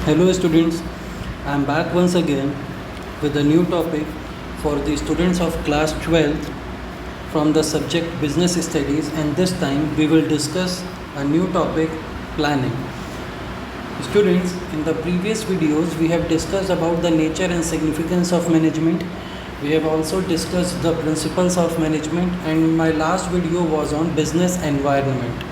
Hello students, I am back once again with a new topic for the students of class 12th from the subject Business Studies, and this time we will discuss a new topic, planning. Students, in the previous videos we have discussed about the nature and significance of management. We have also discussed the principles of management, and my last video was on business environment.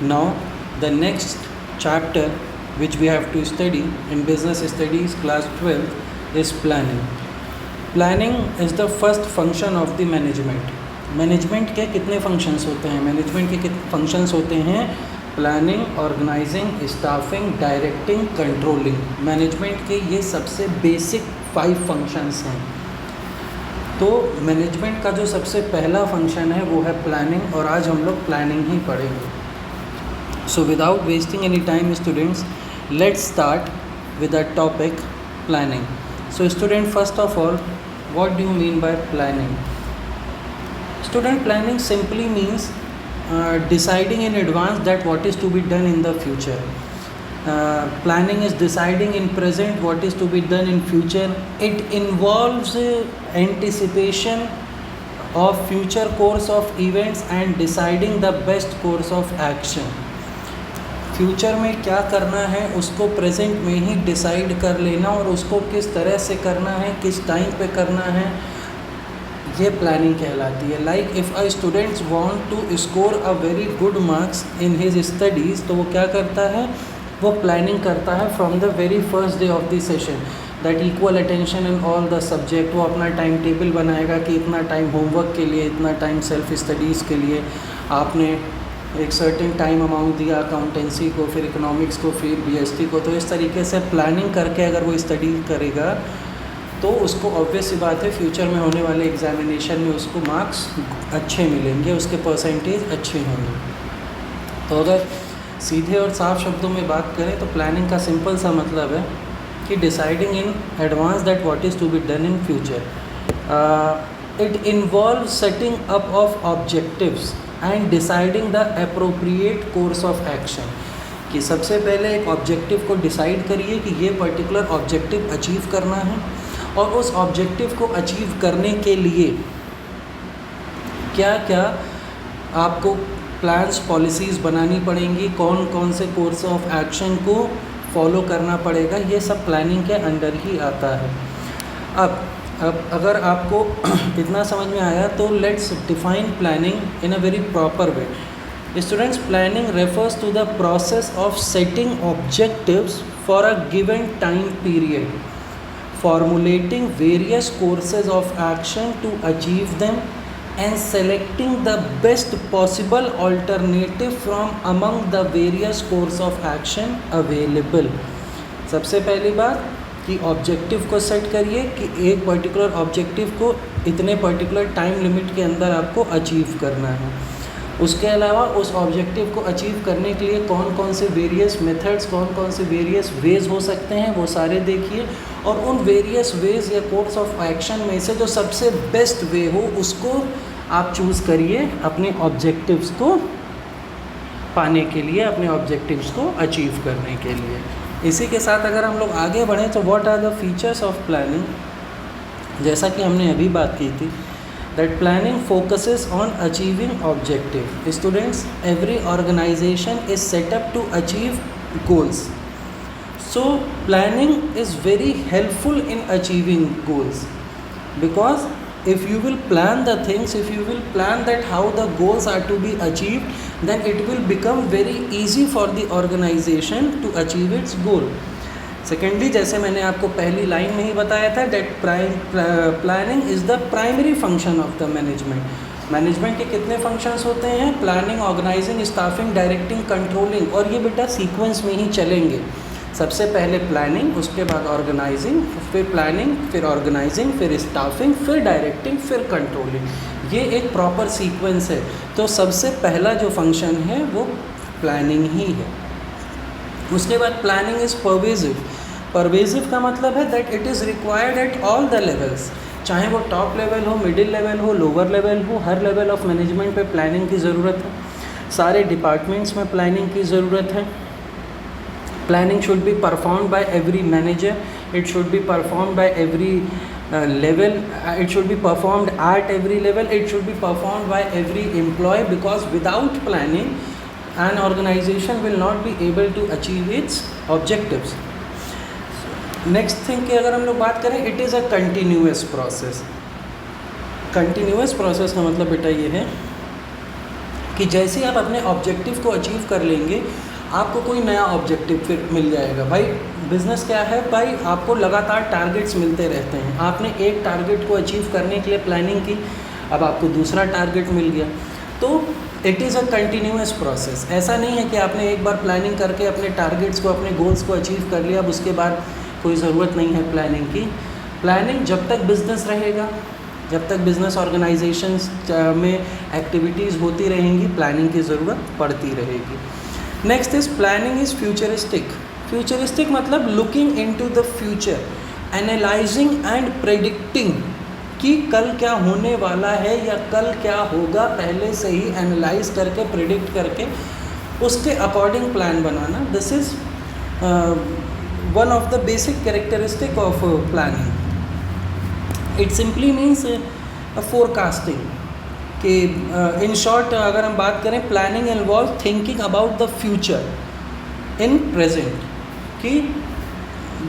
Now the next chapter which we have to study in business studies class 12 is planning. Planning is the first function of the management. Management के कितने functions होते हैं? Management के कितने functions होते हैं? Planning, organising, staffing, directing, controlling. Management के ये सबसे बेसिक 5 फंक्शंस हैं। तो मैनेजमेंट का जो सबसे पहला फंक्शन है वो है प्लानिंग, और आज हम लोग प्लानिंग ही पढ़ेंगे। So without wasting any time students, let's start with the topic planning. So student, first of all, what do you mean by planning? Student, planning simply means deciding in advance that what is to be done in the future. Planning is deciding in present what is to be done in future. It involves anticipation of future course of events and deciding the best course of action. Future में क्या करना है उसको present में ही decide कर लेना, और उसको किस तरह से करना है, किस टाइम पे करना है, ये प्लानिंग कहलाती है। Like if a students want to score a very good marks in his studies, तो वो क्या करता है? वो प्लानिंग करता है from the very first day of the session, that equal attention in all the subject. वो अपना टाइम टेबल बनाएगा कि इतना टाइम होमवर्क के लिए, इतना टाइम सेल्फ स्टडीज़ के लिए। आपने एक सर्टेन टाइम अमाउंट दिया अकाउंटेंसी को, फिर इकोनॉमिक्स को, फिर बीएसटी को। तो इस तरीके से प्लानिंग करके अगर वो स्टडी करेगा तो उसको ऑब्वियस सी बात है फ्यूचर में होने वाले एग्जामिनेशन में उसको मार्क्स अच्छे मिलेंगे, उसके परसेंटेज अच्छे होंगे। तो अगर सीधे और साफ शब्दों में बात करें तो प्लानिंग का सिंपल सा मतलब है कि deciding in advance that what is to be done in future. It involve setting up of objectives and deciding the appropriate course of action. कि सबसे पहले एक ऑब्जेक्टिव को डिसाइड करिए कि ये पर्टिकुलर ऑब्जेक्टिव अचीव करना है, और उस ऑब्जेक्टिव को अचीव करने के लिए क्या क्या आपको प्लान्स, पॉलिसीज़ बनानी पड़ेंगी, कौन कौन से कोर्स ऑफ एक्शन को फॉलो करना पड़ेगा, ये सब प्लानिंग के अंडर ही आता है। अब अगर आपको इतना समझ में आया तो let's define planning in a very proper way. Students, planning refers to the process of setting objectives for a given time period, formulating various courses of action to achieve them, and selecting the best possible alternative from among the various course of action available। सबसे पहली बात कि objective को set करिए कि एक particular objective को इतने पर्टिकुलर टाइम लिमिट के अंदर आपको अचीव करना है। उसके अलावा उस ऑब्जेक्टिव को अचीव करने के लिए कौन कौन से वेरियस मेथड्स, कौन कौन से वेरियस वेज हो सकते हैं, वो सारे देखिए, और उन वेरियस वेज या कोर्स ऑफ एक्शन में से जो सबसे बेस्ट वे हो उसको आप चूज़ करिए अपने ऑब्जेक्टिव्स को पाने के लिए, अपने ऑब्जेक्टिव्स को अचीव करने के लिए। इसी के साथ अगर हम लोग आगे बढ़ें तो what are the features of planning, जैसा कि हमने अभी बात की थी, that planning focuses on achieving objective. Students, every organisation is set up to achieve goals, so planning is very helpful in achieving goals, because if you will plan the things, if you will plan that how the goals are to be achieved, then it will become very easy for the organization to achieve its goal. Secondly, जैसे मैंने आपको पहली line में ही बताया था, that planning is the primary function of the management. Management के कितने functions होते हैं? Planning, organising, staffing, directing, controlling, और ये बेटा सीक्वेंस में ही चलेंगे। सबसे पहले प्लानिंग, उसके बाद ऑर्गेनाइजिंग, फिर प्लानिंग, फिर ऑर्गेनाइजिंग, फिर स्टाफिंग, फिर डायरेक्टिंग, फिर कंट्रोलिंग। ये एक प्रॉपर सीक्वेंस है। तो सबसे पहला जो फंक्शन है वो प्लानिंग ही है। उसके बाद प्लानिंग इज़ परवेजिव। परवेजिव का मतलब है that it is required at all the levels, चाहे वो टॉप लेवल हो, मिडिल लेवल हो, लोअर लेवल हो, हर लेवल ऑफ मैनेजमेंट पे प्लानिंग की ज़रूरत है। सारे डिपार्टमेंट्स में प्लानिंग की ज़रूरत है। Planning should be performed by every manager, it should be performed by every level, it should be performed at every level, it should be performed by every employee, because without planning an organization will not be able to achieve its objectives. Next thing की अगर हम लोग बात करें, it is a continuous process. Continuous process का मतलब बेटा ये है कि जैसे ही आप अपने ऑब्जेक्टिव को अचीव कर लेंगे, आपको कोई नया ऑब्जेक्टिव फिर मिल जाएगा. भाई बिज़नेस क्या है, भाई आपको लगातार टारगेट्स मिलते रहते हैं. आपने एक टारगेट को अचीव करने के लिए प्लानिंग की, अब आपको दूसरा टारगेट मिल गया. तो it is a continuous process. ऐसा नहीं है कि आपने एक बार प्लानिंग करके अपने टारगेट्स को, अपने गोल्स को अचीव कर लिया, अब उसके बाद कोई ज़रूरत नहीं है प्लानिंग की. प्लानिंग जब तक बिज़नेस रहेगा, जब तक बिज़नेस ऑर्गेनाइजेशंस में एक्टिविटीज़ होती रहेंगी, प्लानिंग की ज़रूरत पड़ती रहेगी. Next is planning is futuristic. Futuristic मतलब looking into the future, analysing and predicting कि कल क्या होने वाला है या कल क्या होगा, पहले से ही एनालाइज करके, प्रेडिक्ट करके उसके according plan banana. This is one of the basic characteristic of planning. It simply means forecasting. कि in short अगर हम बात करें, planning involves thinking about the future in present. कि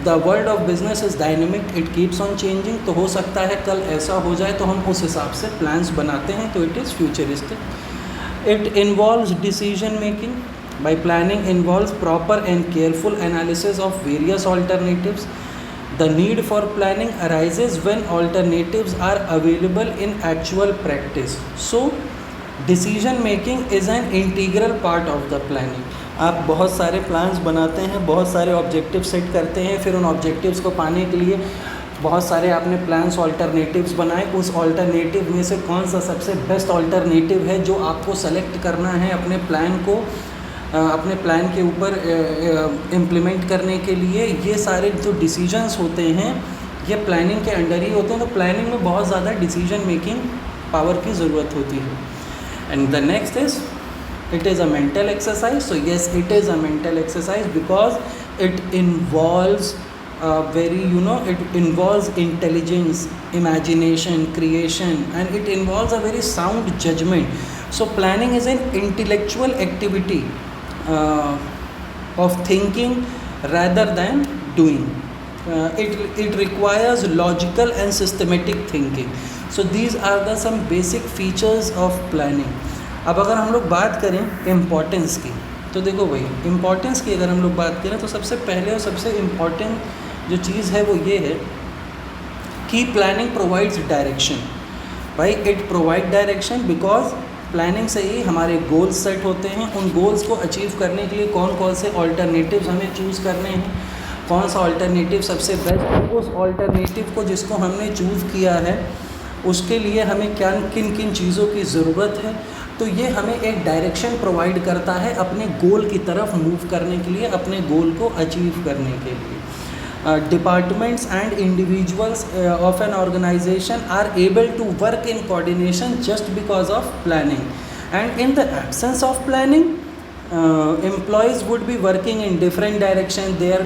the world of business is dynamic, it keeps on changing. तो हो सकता है कल ऐसा हो जाए, तो हम उस हिसाब से plans बनाते हैं, तो it is futuristic. It involves decision making. By planning involves proper and careful analysis of various alternatives. The need for planning arises when alternatives are available in actual practice. So, decision making is an integral part of the planning. आप बहुत सारे plans बनाते हैं, बहुत सारे objective set करते हैं, फिर उन ऑब्जेक्टिव्स को पाने के लिए बहुत सारे आपने प्लान्स, ऑल्टरनेटिव्स बनाए. उस ऑल्टरनेटिव में से कौन सा सबसे बेस्ट ऑल्टरनेटिव है जो आपको सेलेक्ट करना है अपने प्लान को, अपने प्लान के ऊपर इम्प्लीमेंट करने के लिए. ये सारे जो डिसीजंस होते हैं ये प्लानिंग के अंडर ही होते हैं. तो प्लानिंग में बहुत ज़्यादा डिसीजन मेकिंग पावर की ज़रूरत होती है. And the next is it is a mental exercise. So yes, it is a mental exercise because it involves it involves intelligence, imagination, creation, and it involves a very sound judgment. So planning is an intellectual activity of thinking rather than doing. It requires logical and systematic thinking. So these are the some basic features of planning. अब अगर हम लोग बात करें importance की, तो देखो भाई इम्पोर्टेंस की अगर हम लोग बात करें तो सबसे पहले और सबसे इम्पॉर्टेंट जो चीज़ है वो ये है कि प्लानिंग प्रोवाइड्स डायरेक्शन. भाई it provide direction because planning से ही हमारे गोल्स सेट होते हैं. उन गोल्स को अचीव करने के लिए कौन कौन से ऑल्टरनेटिव्स हमें चूज़ करने हैं, कौन सा ऑल्टरनेटिव सबसे बेस्ट है, उस ऑल्टरनेटिव को जिसको हमने चूज़ किया है उसके लिए हमें क्या किन किन चीज़ों की ज़रूरत है. तो ये हमें एक डायरेक्शन प्रोवाइड करता है अपने गोल की तरफ मूव करने के लिए, अपने गोल को अचीव करने के लिए. Departments and individuals of an organization are able to work in coordination just because of planning. And in the absence of planning, employees would be working in different directions. There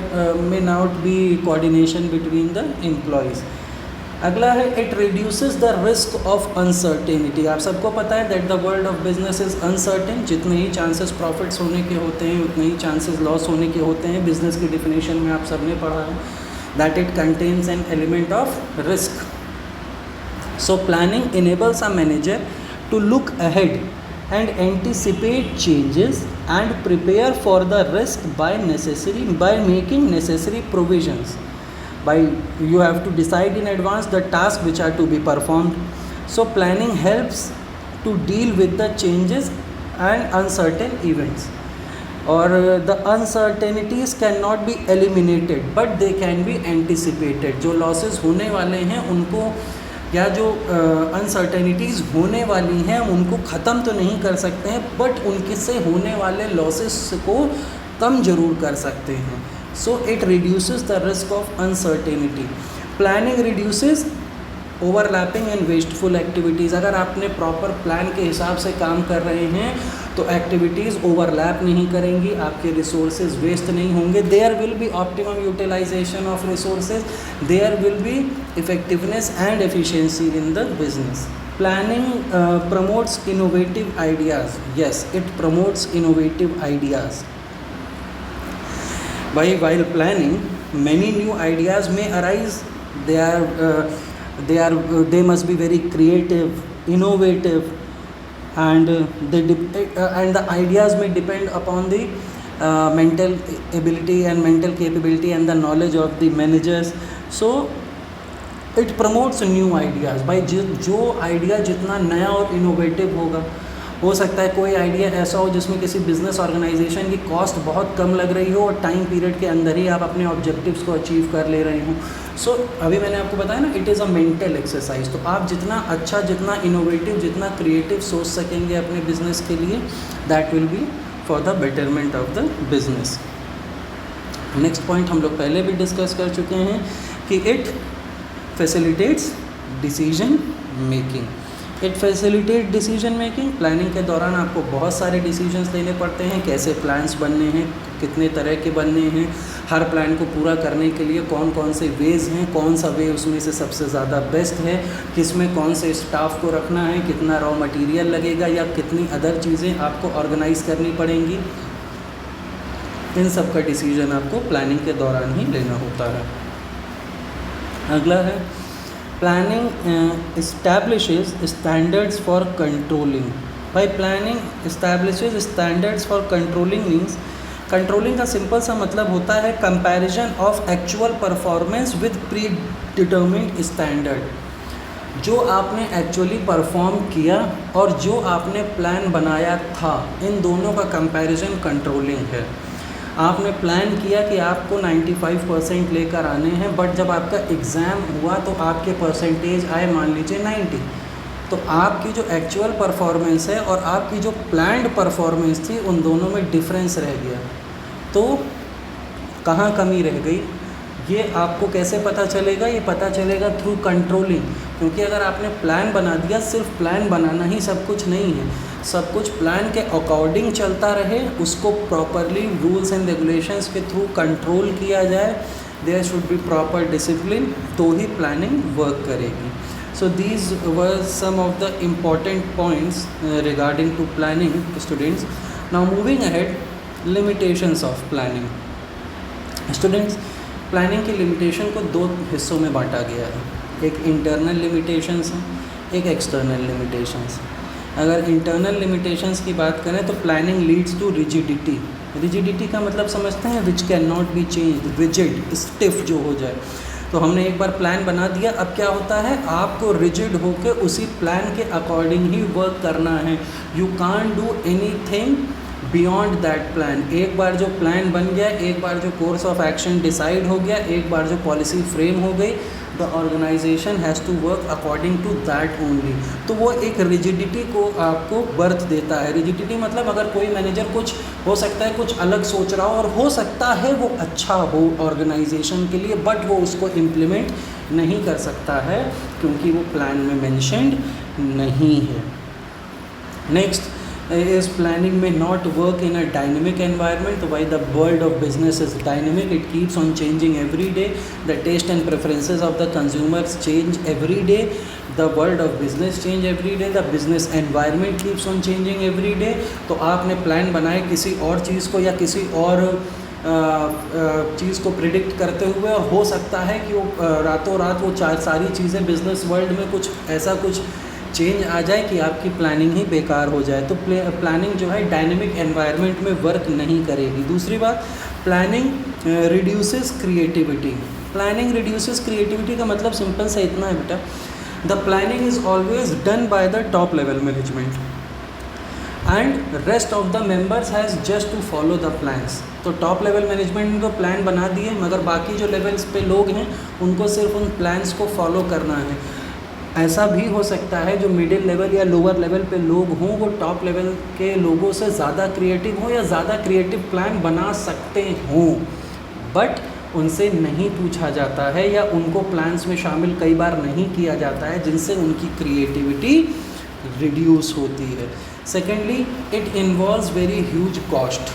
may not be coordination between the employees. अगला है it reduces the risk of uncertainty. आप सबको पता है that the world of business is uncertain. जितने ही chances profits होने के होते हैं उतने ही चांसेस लॉस होने के होते हैं. बिजनेस की डिफिनेशन में आप सबने पढ़ा है that it contains an element of risk. So planning enables a manager to look ahead and anticipate changes and prepare for the risk by making necessary provisions. You have to decide in advance the tasks which are to be performed. So planning helps to deal with the changes and uncertain events. Or the uncertainties cannot be eliminated but they can be anticipated. जो losses होने वाले हैं उनको या जो uncertainties होने वाली हैं उनको ख़त्म तो नहीं कर सकते हैं बट उनके से होने वाले लॉसेस को कम ज़रूर कर सकते हैं. So it reduces the risk of uncertainty. Planning reduces overlapping and wasteful activities. अगर आपने प्रॉपर प्लान के हिसाब से काम कर रहे हैं तो एक्टिविटीज़ ओवरलैप नहीं करेंगी, आपके रिसोर्सेज वेस्ट नहीं होंगे, there will be optimum utilisation of resources, there will be effectiveness and efficiency in the business. Planning promotes innovative ideas. Yes, it promotes innovative ideas. While planning, many new ideas may arise. They must be very creative, innovative, and the ideas may depend upon the mental ability and mental capability and the knowledge of the managers. So it promotes new ideas. भाई जो idea जितना नया और innovative होगा, हो सकता है कोई आइडिया ऐसा हो जिसमें किसी बिजनेस ऑर्गेनाइजेशन की कॉस्ट बहुत कम लग रही हो और टाइम पीरियड के अंदर ही आप अपने ऑब्जेक्टिव्स को अचीव कर ले रहे हो. सो अभी मैंने आपको बताया ना, it is a mental exercise. तो आप जितना अच्छा, जितना इनोवेटिव, जितना क्रिएटिव सोच सकेंगे अपने बिजनेस के लिए, that will be for the betterment of the business. Next point हम लोग पहले भी डिस्कस कर चुके हैं कि it facilitates decision making. It facilitates decision making. Planning के दौरान आपको बहुत सारे डिसीजंस लेने पड़ते हैं. कैसे प्लान्स बनने हैं, कितने तरह के बनने हैं, हर प्लान को पूरा करने के लिए कौन कौन से वेज हैं, कौन सा वे उसमें से सबसे ज़्यादा बेस्ट है, किस में कौन से स्टाफ को रखना है, कितना रॉ मटेरियल लगेगा या कितनी अदर चीज़ें आपको ऑर्गेनाइज करनी पड़ेंगी. इन सब का डिसीजन आपको प्लानिंग के दौरान ही लेना होता है. अगला है planning establishes standards for controlling. भाई planning establishes standards for controlling means, controlling का सिंपल सा मतलब होता है comparison of actual performance with pre determined standard. जो आपने एक्चुअली परफॉर्म किया और जो आपने प्लान बनाया था, इन दोनों का कंपैरिजन कंट्रोलिंग है. आपने प्लान किया कि आपको 95% लेकर आने हैं, बट जब आपका एग्ज़ाम हुआ तो आपके परसेंटेज आए मान लीजिए 90. तो आपकी जो एक्चुअल परफॉर्मेंस है और आपकी जो प्लान्ड परफॉर्मेंस थी, उन दोनों में डिफरेंस रह गया. तो कहाँ कमी रह गई, ये आपको कैसे पता चलेगा? ये पता चलेगा थ्रू कंट्रोलिंग. क्योंकि अगर आपने प्लान बना दिया, सिर्फ प्लान बनाना ही सब कुछ नहीं है, सब कुछ प्लान के अकॉर्डिंग चलता रहे, उसको प्रॉपरली रूल्स एंड रेगुलेशंस के थ्रू कंट्रोल किया जाए, there should be proper discipline, तो ही प्लानिंग वर्क करेगी. So these were some of the important points regarding to planning students. Now moving ahead, limitations of planning. Students, planning की limitation को दो हिस्सों में बांटा गया है. एक इंटरनल लिमिटेशंस हैं, एक एक्सटर्नल लिमिटेशंस. अगर इंटरनल लिमिटेशंस की बात करें तो planning leads to rigidity. Rigidity का मतलब समझते हैं, which can not be change, rigid, stiff जो हो जाए. तो हमने एक बार प्लान बना दिया, अब क्या होता है, आपको रिजिड होकर उसी प्लान के अकॉर्डिंग ही वर्क करना है. You can't do anything beyond that plan. एक बार जो प्लान बन गया, एक बार जो कोर्स ऑफ एक्शन डिसाइड हो गया, एक बार जो पॉलिसी फ्रेम हो गई, the organisation has to work according to that only. तो वो एक रिजिडिटी को आपको बर्थ देता है. रिजिडिटी मतलब अगर कोई मैनेजर कुछ हो सकता है कुछ अलग सोच रहा हो, और हो सकता है वो अच्छा हो ऑर्गेनाइजेशन के लिए, बट वो उसको इम्प्लीमेंट नहीं कर सकता है क्योंकि वो प्लान में मेंशन्ड नहीं है. Next is planning may not work in a dynamic environment. Why the world of business is dynamic, it keeps on changing every day. The taste and preferences of the consumers change every day. The world of business change every day. The business environment keeps on changing every day. तो आपने plan बनाए किसी और चीज़ को या किसी और चीज़ को प्रिडिक्ट करते हुए, और हो सकता है कि वो रातों रात वो सारी चीज़ें बिजनेस वर्ल्ड में कुछ ऐसा कुछ चेंज आ जाए कि आपकी प्लानिंग ही बेकार हो जाए. तो प्लानिंग जो है डायनेमिक एनवायरनमेंट में वर्क नहीं करेगी. दूसरी बात, planning reduces creativity. Planning reduces creativity का मतलब सिंपल सा इतना है बेटा, the planning is always done by the top level management and rest of the members has just to follow the plans. तो टॉप लेवल मैनेजमेंट ने तो plan बना दिए, मगर बाकी जो लेवल्स पे लोग हैं उनको सिर्फ उन प्लान्स को फॉलो करना है. ऐसा भी हो सकता है जो मिडिल लेवल या लोअर लेवल पे लोग हों, वो टॉप लेवल के लोगों से ज़्यादा क्रिएटिव हों या ज़्यादा क्रिएटिव प्लान बना सकते हों, बट उनसे नहीं पूछा जाता है या उनको प्लान्स में शामिल कई बार नहीं किया जाता है, जिनसे उनकी क्रिएटिविटी रिड्यूस होती है. Secondly, it involves very huge cost.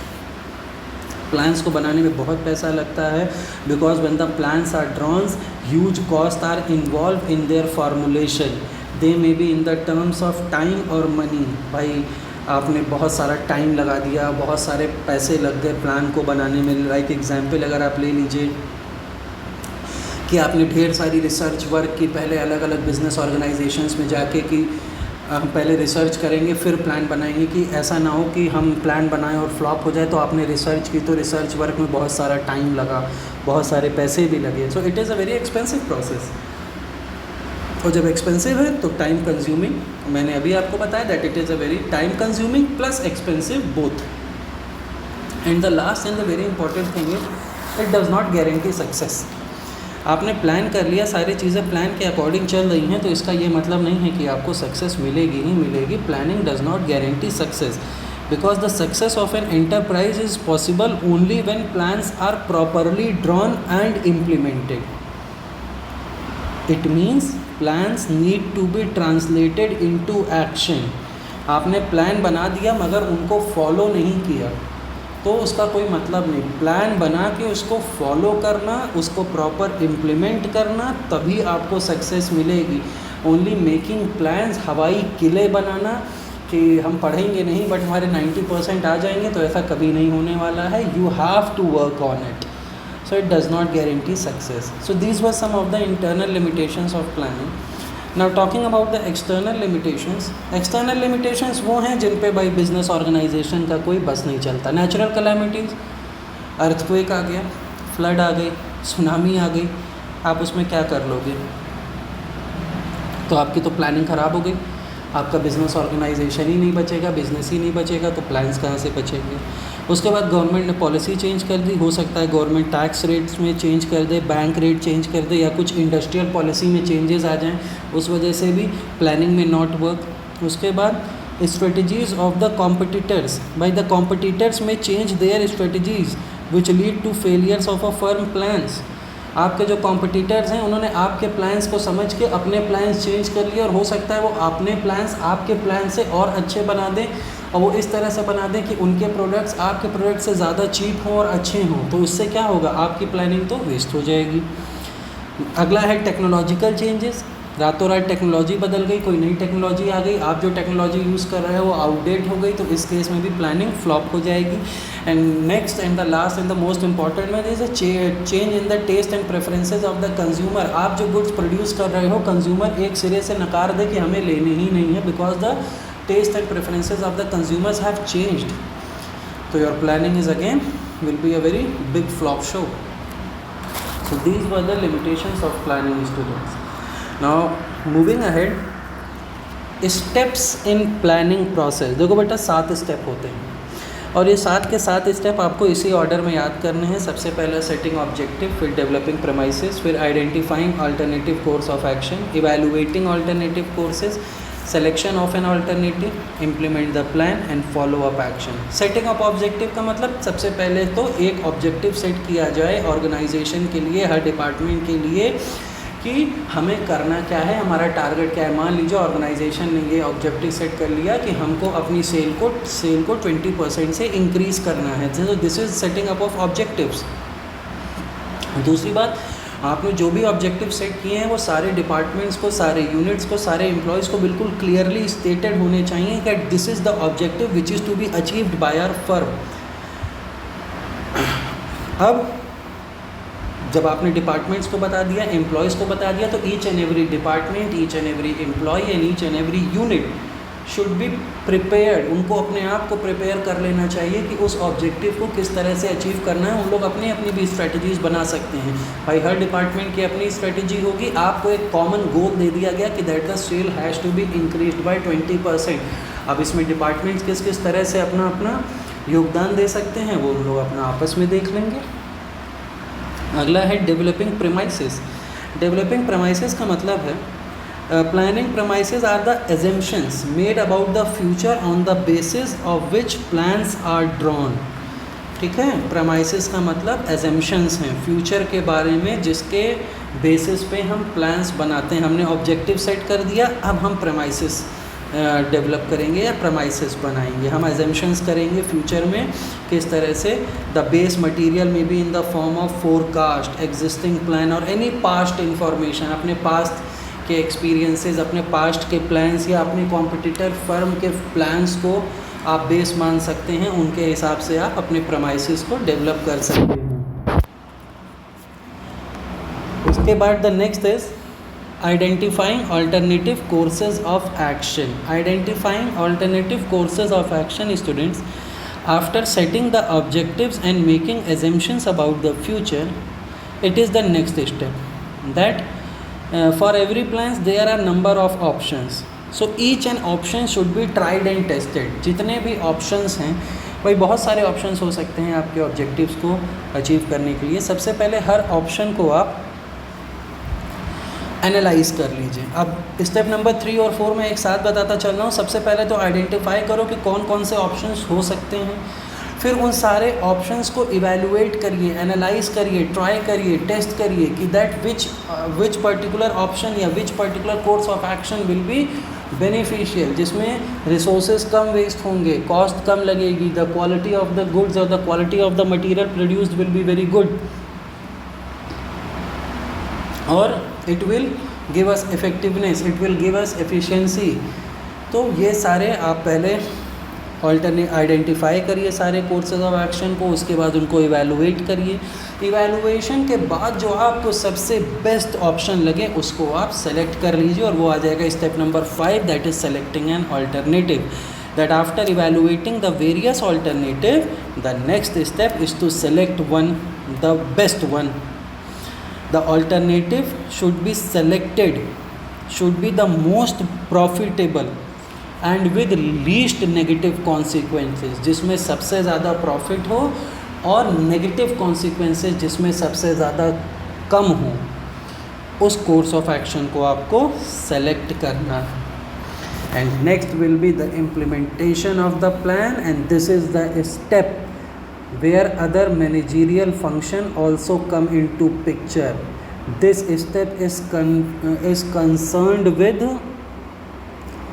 Plans को बनाने में बहुत पैसा लगता है, because when the plans are drawn, huge cost are involve in their formulation. They may be in the terms of time और मनी। भाई आपने बहुत सारा टाइम लगा दिया, बहुत सारे पैसे लग गए प्लान को बनाने में। लाइक एग्जाम्पल अगर आप ले लीजिए कि आपने ढेर सारी रिसर्च वर्क की, पहले अलग अलग बिजनेस ऑर्गेनाइजेशंस में जाके कि हम पहले रिसर्च करेंगे फिर प्लान बनाएंगे, कि ऐसा ना हो कि हम प्लान बनाएं और फ्लॉप हो जाए। तो आपने रिसर्च की तो रिसर्च वर्क में बहुत सारा टाइम लगा, बहुत सारे पैसे भी लगे। So it is a very expensive process. और जब एक्सपेंसिव है तो टाइम कंज्यूमिंग, मैंने अभी आपको बताया that it is a very time consuming plus expensive both. And the last and the very important thing is it does not guarantee success. आपने plan कर लिया, सारी चीज़ें प्लान के अकॉर्डिंग चल रही हैं, तो इसका ये मतलब नहीं है कि आपको सक्सेस मिलेगी ही मिलेगी। Planning does not guarantee success, because the success of an enterprise is possible only when plans are properly drawn and implemented. It means plans need to be translated into action. आपने plan बना दिया मगर उनको follow नहीं किया तो उसका कोई मतलब नहीं। प्लान बना के उसको फॉलो करना, उसको प्रॉपर इम्प्लीमेंट करना, तभी आपको सक्सेस मिलेगी। ओनली मेकिंग प्लान्स, हवाई किले बनाना कि हम पढ़ेंगे नहीं बट हमारे 90% आ जाएंगे, तो ऐसा कभी नहीं होने वाला है। You have to work on it, so it does not guarantee success. So these were some of the internal limitations of planning. Now talking about the external limitations. External limitations वो हैं जिन पे भाई बिजनेस ऑर्गेनाइजेशन का कोई बस नहीं चलता। Natural calamities, earthquake आ गया, फ्लड आ गई, सुनामी आ गई, आप उसमें क्या कर लोगे? तो आपकी तो प्लानिंग ख़राब हो गई, आपका बिज़नेस ऑर्गेनाइजेशन ही नहीं बचेगा, बिज़नेस ही नहीं बचेगा, तो प्लान्स कहाँ से बचेंगे? उसके बाद गवर्नमेंट ने पॉलिसी चेंज कर दी, हो सकता है गवर्नमेंट टैक्स रेट्स में चेंज कर दे, बैंक रेट चेंज कर दे, या कुछ इंडस्ट्रियल पॉलिसी में चेंजेस आ जाएं, उस वजह से भी प्लानिंग में नॉट वर्क। उसके बाद strategies of the competitors, by the competitors में change their strategies which lead to failures of a firm plans. आपके जो कॉम्पिटिटर्स हैं उन्होंने आपके प्लान्स को समझ के अपने प्लान्स चेंज कर लिए, और हो सकता है वो अपने प्लान्स आपके प्लान से और अच्छे बना दें, और वो इस तरह से बना दें कि उनके प्रोडक्ट्स आपके प्रोडक्ट से ज़्यादा चीप हों और अच्छे हों। तो उससे क्या होगा? आपकी प्लानिंग तो वेस्ट हो जाएगी। अगला है टेक्नोलॉजिकल चेंजेस। रातों रात टेक्नोलॉजी बदल गई, कोई नई टेक्नोलॉजी आ गई, आप जो टेक्नोलॉजी यूज़ कर रहे हो वो आउटडेट हो गई, तो इस केस में भी प्लानिंग फ्लॉप हो जाएगी। And next and the last and the most important में is a change in the taste and preferences of the consumer. आप जो गुड्स प्रोड्यूस कर रहे हो, कंज्यूमर एक सिरे से नकार दे कि हमें लेने ही नहीं है, because the taste and preferences of the consumers have changed, so your planning is again will be a very big flop show. So these were the limitations of planning, students. Now moving ahead, steps in planning process. देखो बेटा 7 step होते हैं, और ये 7 के 7 step आपको इसी order में याद करने हैं। सबसे पहले सेटिंग ऑब्जेक्टिव, फिर डेवलपिंग प्रेमाइसेस, फिर identifying alternative course of action, evaluating alternative courses, selection of an alternative, implement the plan and follow up action. Setting up objective का मतलब सबसे पहले तो एक ऑब्जेक्टिव सेट किया जाए ऑर्गेनाइजेशन के लिए, हर डिपार्टमेंट के लिए, कि हमें करना क्या है, हमारा टारगेट क्या है। मान लीजिए ऑर्गेनाइजेशन ने ये ऑब्जेक्टिव सेट कर लिया कि हमको अपनी सेल को 20% से इंक्रीज़ करना है, तो this is setting up of objectives. दूसरी बात, आपने जो भी ऑब्जेक्टिव सेट किए हैं वो सारे डिपार्टमेंट्स को, सारे यूनिट्स को, सारे एम्प्लॉयज़ को बिल्कुल क्लियरली स्टेटेड होने चाहिए कि this is the objective which is to be achieved by our firm. अब जब आपने डिपार्टमेंट्स को बता दिया, एम्प्लॉयज़ को बता दिया, तो each and every department, each and every employee and each and every unit should be prepared. उनको अपने आप को प्रिपेयर कर लेना चाहिए कि उस ऑब्जेक्टिव को किस तरह से अचीव करना है। उन लोग अपनी अपनी भी स्ट्रेटजीज़ बना सकते हैं। भाई हर डिपार्टमेंट की अपनी स्ट्रेटजी होगी। आपको एक कॉमन गोल दे दिया गया कि that the sale has to be increased by 20%। अब इसमें डिपार्टमेंट्स किस किस तरह से अपना अपना योगदान दे सकते हैं वो हम लोग अपना आपस में देख लेंगे। अगला है डेवलपिंग प्रेमाइसेस। डेवलपिंग प्रेमाइसेस का मतलब है planning premises are the assumptions made about the future on the basis of which plans are drawn। ठीक है, premises का मतलब assumptions हैं, फ्यूचर के बारे में जिसके बेसिस पे हम प्लान्स बनाते हैं। हमने ऑब्जेक्टिव सेट कर दिया, अब हम premises डेवलप करेंगे या प्रमाइसेस बनाएंगे। हम एजम्पशंस करेंगे फ्यूचर में किस तरह से द बेस मटेरियल में B in the form of forecast, existing plan और एनी पास्ट इंफॉर्मेशन, अपने पास्ट के एक्सपीरियंसेस, अपने पास्ट के प्लान्स या अपने कॉम्पिटिटर फर्म के प्लान्स को आप बेस मान सकते हैं, उनके हिसाब से आप अपने प्रमाइसेस को डेवलप कर सकते हैं। उसके बाद the next is identifying alternative courses of action. Identifying alternative courses of action students, after setting the objectives and making assumptions about the future, it is the next step that for every plans there are number of options, so each and option should be tried and tested। जितने भी options हैं भाई, बहुत सारे options हो सकते हैं आपके objectives को अचीव करने के लिए। सबसे पहले हर option को आप एनालाइज कर लीजिए। अब स्टेप नंबर 3 और 4 में एक साथ बताता चल रहा हूँ। सबसे पहले तो आइडेंटिफाई करो कि कौन कौन से ऑप्शंस हो सकते हैं, फिर उन सारे ऑप्शंस को इवैल्यूएट करिए, एनालाइज करिए, ट्राई करिए, टेस्ट करिए कि दैट विच पर्टिकुलर ऑप्शन या which particular course of action will be beneficial, जिसमें रिसोर्सेज कम वेस्ट होंगे, कॉस्ट कम लगेगी, the quality of the goods और the quality of the material produced will be very good और it will give us effectiveness, it will give us efficiency. तो ये सारे आप पहले आइडेंटिफाई करिए सारे कोर्सेज ऑफ एक्शन को, उसके बाद उनको इवैल्यूएट करिए। इवैल्यूएशन के बाद जो आपको सबसे बेस्ट ऑप्शन लगे उसको आप सेलेक्ट कर लीजिए और वो आ जाएगा step number 5, that is selecting an alternative. That after evaluating the various alternative, the next step is to select one, the best one. The alternative should be selected, should be the most profitable and with least negative consequences, जिसमें सबसे ज़्यादा profit हो और negative consequences जिसमें सबसे ज़्यादा कम हो, उस कोर्स ऑफ एक्शन को आपको सेलेक्ट करना है। And next will be the implementation of the plan, and this is the step where other managerial function also come into picture. This step is concerned with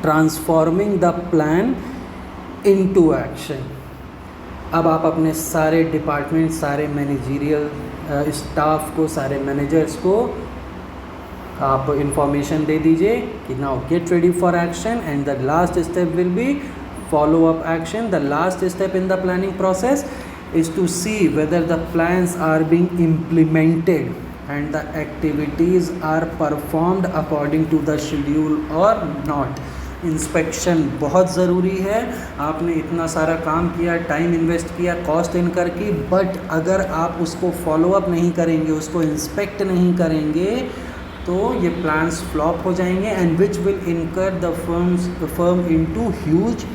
transforming the plan into action. अब आप अपने सारे department, सारे managerial staff को, सारे managers को आप information दे दीजिए कि now get ready for action, and the last step will be follow up action. The last step in the planning process is to see whether the plans are being implemented and the activities are performed according to the schedule or not. Inspection बहुत ज़रूरी है। आपने इतना सारा काम किया, time invest किया, cost incur की, बट अगर आप उसको फॉलो अप नहीं करेंगे, उसको इंस्पेक्ट नहीं करेंगे, तो ये प्लान्स फ्लॉप हो जाएंगे एंड विच विल इनकर the firm into huge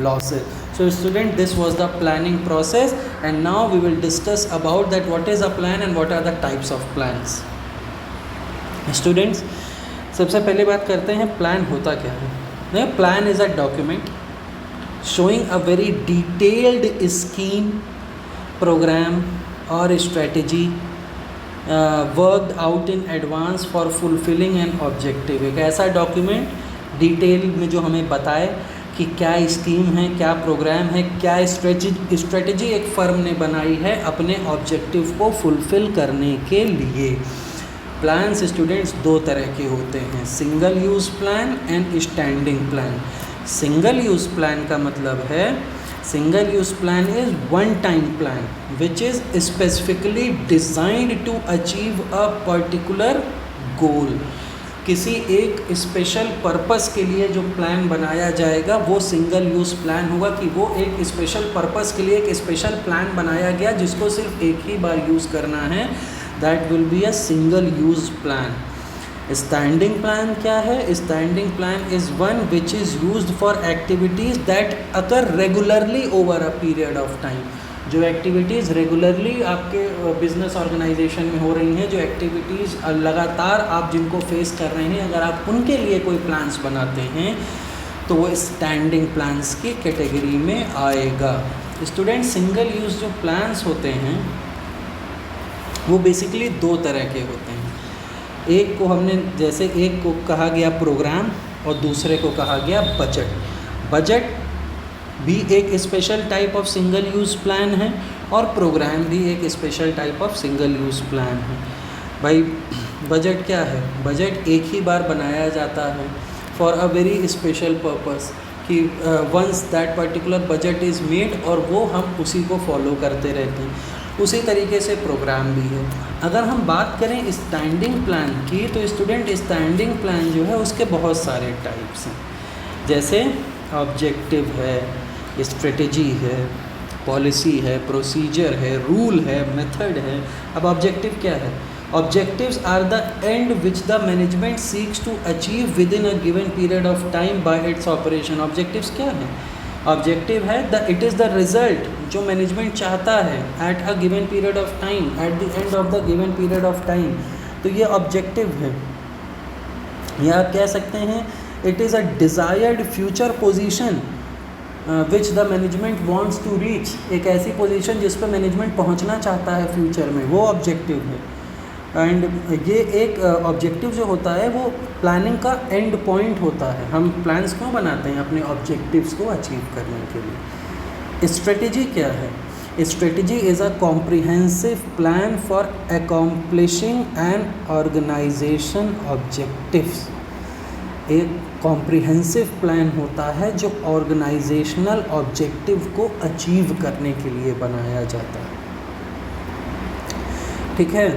losses. So student, this was the planning process, and now we will discuss about that what is a plan and what are the types of plans. Students, सबसे पहले बात करते हैं plan होता क्या है। Plan is a document showing a very detailed scheme, program or strategy worked out in advance for fulfilling an objective। एक ऐसा डॉक्यूमेंट डिटेल में जो हमें बताए कि क्या स्कीम है, क्या प्रोग्राम है, क्या स्ट्रेटजी एक फर्म ने बनाई है अपने ऑब्जेक्टिव को फुलफ़िल करने के लिए। प्लान्स स्टूडेंट्स दो तरह के होते हैं, single use plan and standing plan. Single use plan का मतलब है, single use plan is one time plan which is specifically designed to achieve a particular goal. किसी एक स्पेशल पर्पस के लिए जो प्लान बनाया जाएगा वो सिंगल यूज़ प्लान होगा, कि वो एक स्पेशल पर्पस के लिए एक स्पेशल प्लान बनाया गया जिसको सिर्फ एक ही बार यूज़ करना है, that will be a single use plan. Standing plan क्या है? Standing plan is one which is used for activities that occur regularly over a period of time. जो एक्टिविटीज़ रेगुलरली आपके बिजनेस ऑर्गेनाइजेशन में हो रही हैं, जो एक्टिविटीज़ लगातार आप जिनको फेस कर रहे हैं, अगर आप उनके लिए कोई प्लान्स बनाते हैं तो वो स्टैंडिंग प्लान्स की कैटेगरी में आएगा। स्टूडेंट, सिंगल यूज़ जो प्लान्स होते हैं वो बेसिकली दो तरह के होते हैं। एक को हमने, जैसे एक को कहा गया प्रोग्राम और दूसरे को कहा गया बजट। बजट भी एक special type of single use plan है और प्रोग्राम भी एक special type of single use plan है। भाई बजट क्या है? बजट एक ही बार बनाया जाता है for a very special purpose कि once that particular budget is made और वो हम उसी को फॉलो करते रहते हैं। उसी तरीके से प्रोग्राम भी है। अगर हम बात करें स्टैंडिंग प्लान की तो स्टूडेंट स्टैंडिंग प्लान जो है उसके बहुत सारे टाइप्स हैं, जैसे ऑब्जेक्टिव है, स्ट्रेटजी है, पॉलिसी है, प्रोसीजर है, रूल है, मेथड है। अब ऑब्जेक्टिव क्या है? Objectives are the end which the management seeks to achieve within a given period of time by its operation. Objectives क्या है? Objective है it is the result जो मैनेजमेंट चाहता है at a given period of time, at the end of the given period of time. तो ये objective है। या आप कह सकते हैं it is a desired future position which the management wants to reach. एक ऐसी पोजीशन जिस पर मैनेजमेंट पहुंचना चाहता है फ्यूचर में, वो ऑब्जेक्टिव है। एंड ये एक ऑब्जेक्टिव जो होता है वो प्लानिंग का एंड पॉइंट होता है। हम प्लान्स क्यों बनाते हैं? अपने ऑब्जेक्टिव्स को अचीव करने के लिए। स्ट्रेटजी क्या है? Strategy is a comprehensive plan for accomplishing an organisation objectives. एक कॉम्प्रिहेंसिव प्लान होता है जो ऑर्गेनाइजेशनल ऑब्जेक्टिव को अचीव करने के लिए बनाया जाता है। ठीक है।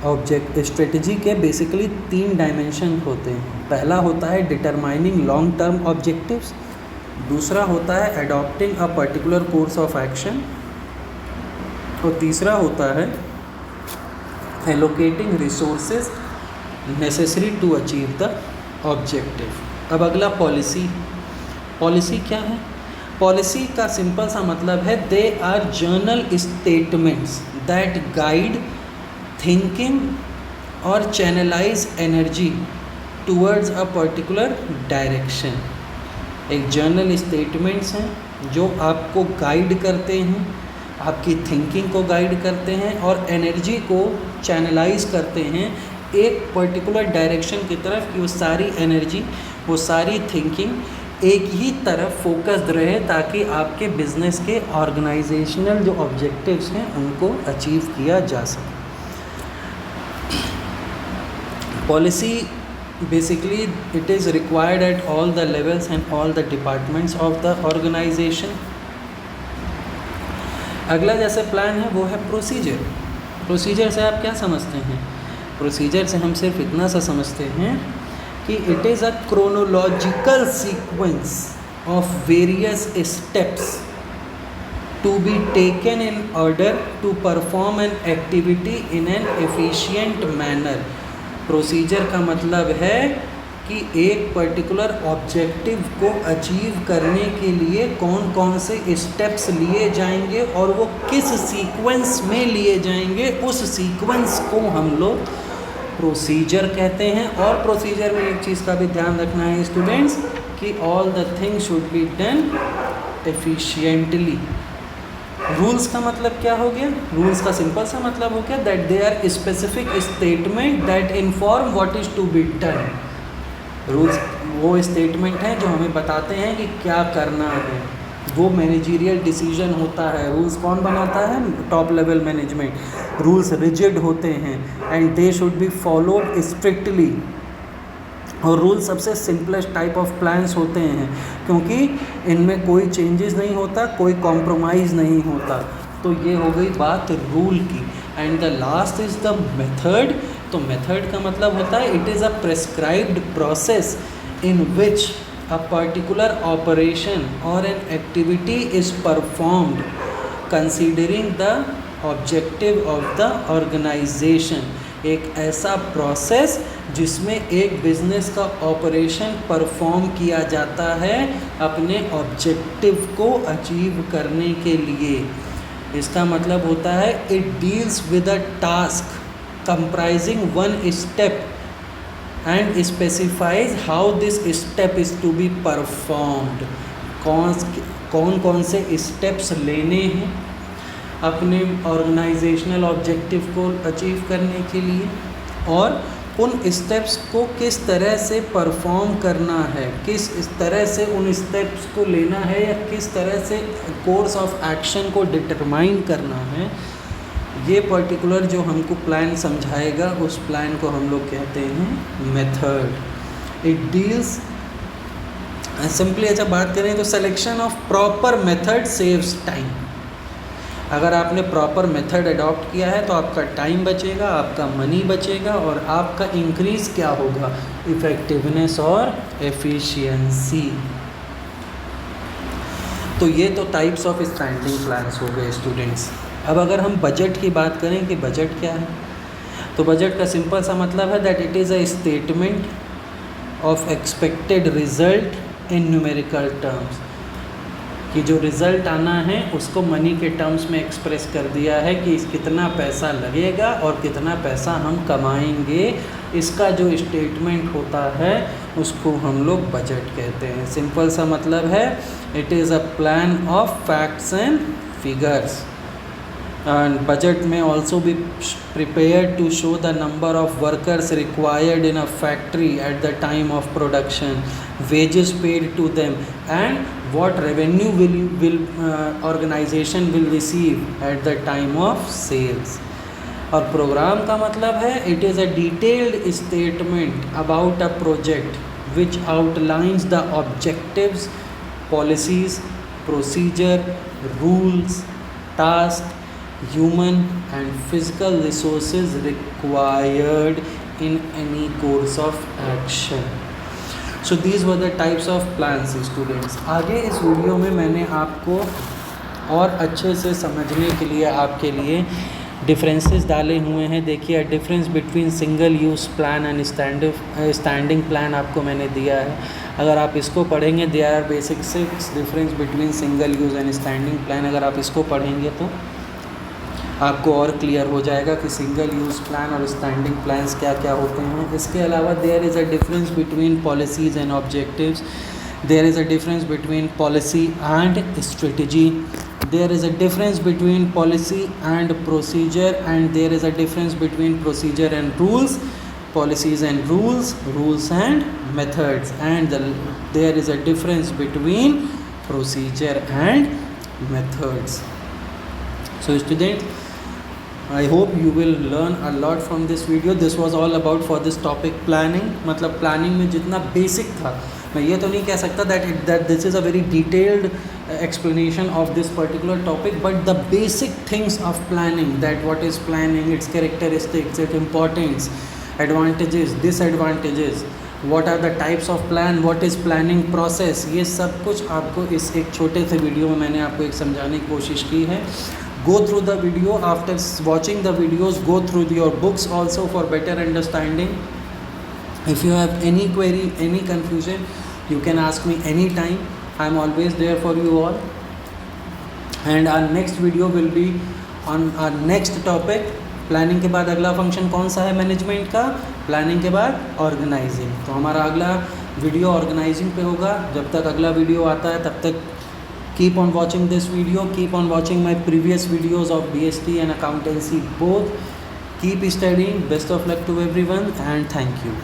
स्ट्रेटजी के बेसिकली 3 डायमेंशन होते हैं। पहला होता है डिटरमाइनिंग लॉन्ग टर्म ऑब्जेक्टिव्स, दूसरा होता है adopting a particular course of action, और तीसरा होता है allocating resources necessary to achieve the objective. अब अगला पॉलिसी। पॉलिसी क्या है? पॉलिसी का सिंपल सा मतलब है they are general statements that guide thinking और channelise energy towards a particular direction. एक जर्नल स्टेटमेंट्स हैं जो आपको गाइड करते हैं, आपकी थिंकिंग को गाइड करते हैं और एनर्जी को चैनलाइज करते हैं एक पर्टिकुलर डायरेक्शन की तरफ, कि वो सारी एनर्जी, वो सारी थिंकिंग एक ही तरफ फोकस्ड रहे ताकि आपके बिजनेस के ऑर्गेनाइजेशनल जो ऑब्जेक्टिव्स हैं उनको अचीव किया जा सके। Policy basically it is required at all the levels and all the departments of the organization. अगला जैसे प्लान है वो है प्रोसीजर। प्रोसीजर से आप क्या समझते हैं? प्रोसीजर से हम सिर्फ इतना सा समझते हैं कि it is a chronological sequence of various steps to be taken in order to perform an activity in an efficient manner. Procedure का मतलब है कि एक पर्टिकुलर ऑब्जेक्टिव को अचीव करने के लिए कौन कौन से स्टेप्स लिए जाएंगे और वो किस सीक्वेंस में लिए जाएंगे, उस सीक्वेंस को हम लोग प्रोसीजर कहते हैं। और प्रोसीजर में एक चीज़ का भी ध्यान रखना है स्टूडेंट्स कि all the things should be done efficiently. Rules का मतलब क्या हो गया? रूल्स का सिंपल सा मतलब हो गया that they are specific statement that inform what is to be done. Rules वो स्टेटमेंट हैं जो हमें बताते हैं कि क्या करना है, वो मैनेजरियल डिसीजन होता है। रूल्स कौन बनाता है? Top level management. Rules rigid होते हैं and they should be followed strictly. और रूल सबसे सिंपलेस्ट टाइप ऑफ प्लान्स होते हैं क्योंकि इनमें कोई चेंजेस नहीं होता, कोई कॉम्प्रोमाइज़ नहीं होता। तो ये हो गई बात रूल की। And the last is the method. तो मेथड का मतलब होता है it is a prescribed process in which a particular operation और an activity is performed considering the objective of the organisation. एक ऐसा प्रोसेस जिसमें एक बिज़नेस का ऑपरेशन परफॉर्म किया जाता है अपने ऑब्जेक्टिव को अचीव करने के लिए। इसका मतलब होता है it deals with a task comprising one step and specifies how this step is to be performed. कौन कौन से स्टेप्स लेने हैं अपने ऑर्गेनाइजेशनल ऑब्जेक्टिव को अचीव करने के लिए, और उन स्टेप्स को किस तरह से परफॉर्म करना है, किस इस तरह से उन स्टेप्स को लेना है, या किस तरह से कोर्स ऑफ एक्शन को डिटरमाइन करना है, ये पर्टिकुलर जो हमको प्लान समझाएगा उस प्लान को हम लोग कहते हैं मेथड। इट डील्स सिंपली, अच्छा बात करें तो selection of proper method saves time. अगर आपने प्रॉपर मेथड अडॉप्ट किया है तो आपका टाइम बचेगा, आपका मनी बचेगा, और आपका इंक्रीज़ क्या होगा, इफ़ेक्टिवनेस और एफिशिएंसी। तो ये तो टाइप्स ऑफ स्टैंडिंग प्लान्स हो गए स्टूडेंट्स। अब अगर हम बजट की बात करें कि बजट क्या है, तो बजट का सिंपल सा मतलब है that it is a statement of expected result in numerical terms, कि जो रिज़ल्ट आना है उसको मनी के टर्म्स में एक्सप्रेस कर दिया है कि कितना पैसा लगेगा और कितना पैसा हम कमाएंगे। इसका जो स्टेटमेंट होता है उसको हम लोग बजट कहते हैं। सिंपल सा मतलब है it is a plan of facts and figures. And budget may also be prepared to show the number of workers required in a factory at the time of production, wages paid to them, and what revenue will organization will receive at the time of sales. और programme का मतलब है it is a detailed statement about a project which outlines the objectives, policies, procedure, rules, tasks, human and physical resources required in any course of action. So these were the types of plans students. आगे इस video में मैंने आपको और अच्छे से समझने के लिए आपके लिए डिफरेंसेस डाले हुए हैं। देखिए difference between single use plan and standing plan आपको मैंने दिया है। अगर आप इसको पढ़ेंगे, there are basic 6 difference between single use and standing plan. अगर आप इसको पढ़ेंगे तो आपको और क्लियर हो जाएगा कि सिंगल यूज़ प्लान और स्टैंडिंग प्लान्स क्या क्या होते हैं। इसके अलावा there is a difference between policies and objectives, there is a difference between policy and strategy, there is a difference between policy and procedure, and there is a difference between procedure and rules, policies and rules and methods, and there is a difference between procedure and methods. So student, I hope you will learn a lot from this video. This was all about for this topic planning. मतलब planning में जितना basic था, मैं ये तो नहीं कह सकता that this is a very detailed explanation of this particular topic, but the basic things of planning, that what is planning, its characteristics, its importance, advantages, disadvantages, what are the types of plan, what is planning process, ये सब कुछ आपको इस एक छोटे से video में मैंने आपको एक समझाने की कोशिश की है। Go through the video. After watching the videos, go through your books also for better understanding. If you have any query, any confusion, you can ask me anytime. I am always there for you all. And our next video will be on our next topic. Planning के बाद अगला function कौन सा है management का? Planning के बाद organising. तो हमारा अगला वीडियो ऑर्गेनाइजिंग पे होगा। जब तक अगला वीडियो आता है तब तक keep on watching this video, keep on watching my previous videos of DST and accountancy both. Keep studying. Best of luck to everyone and thank you.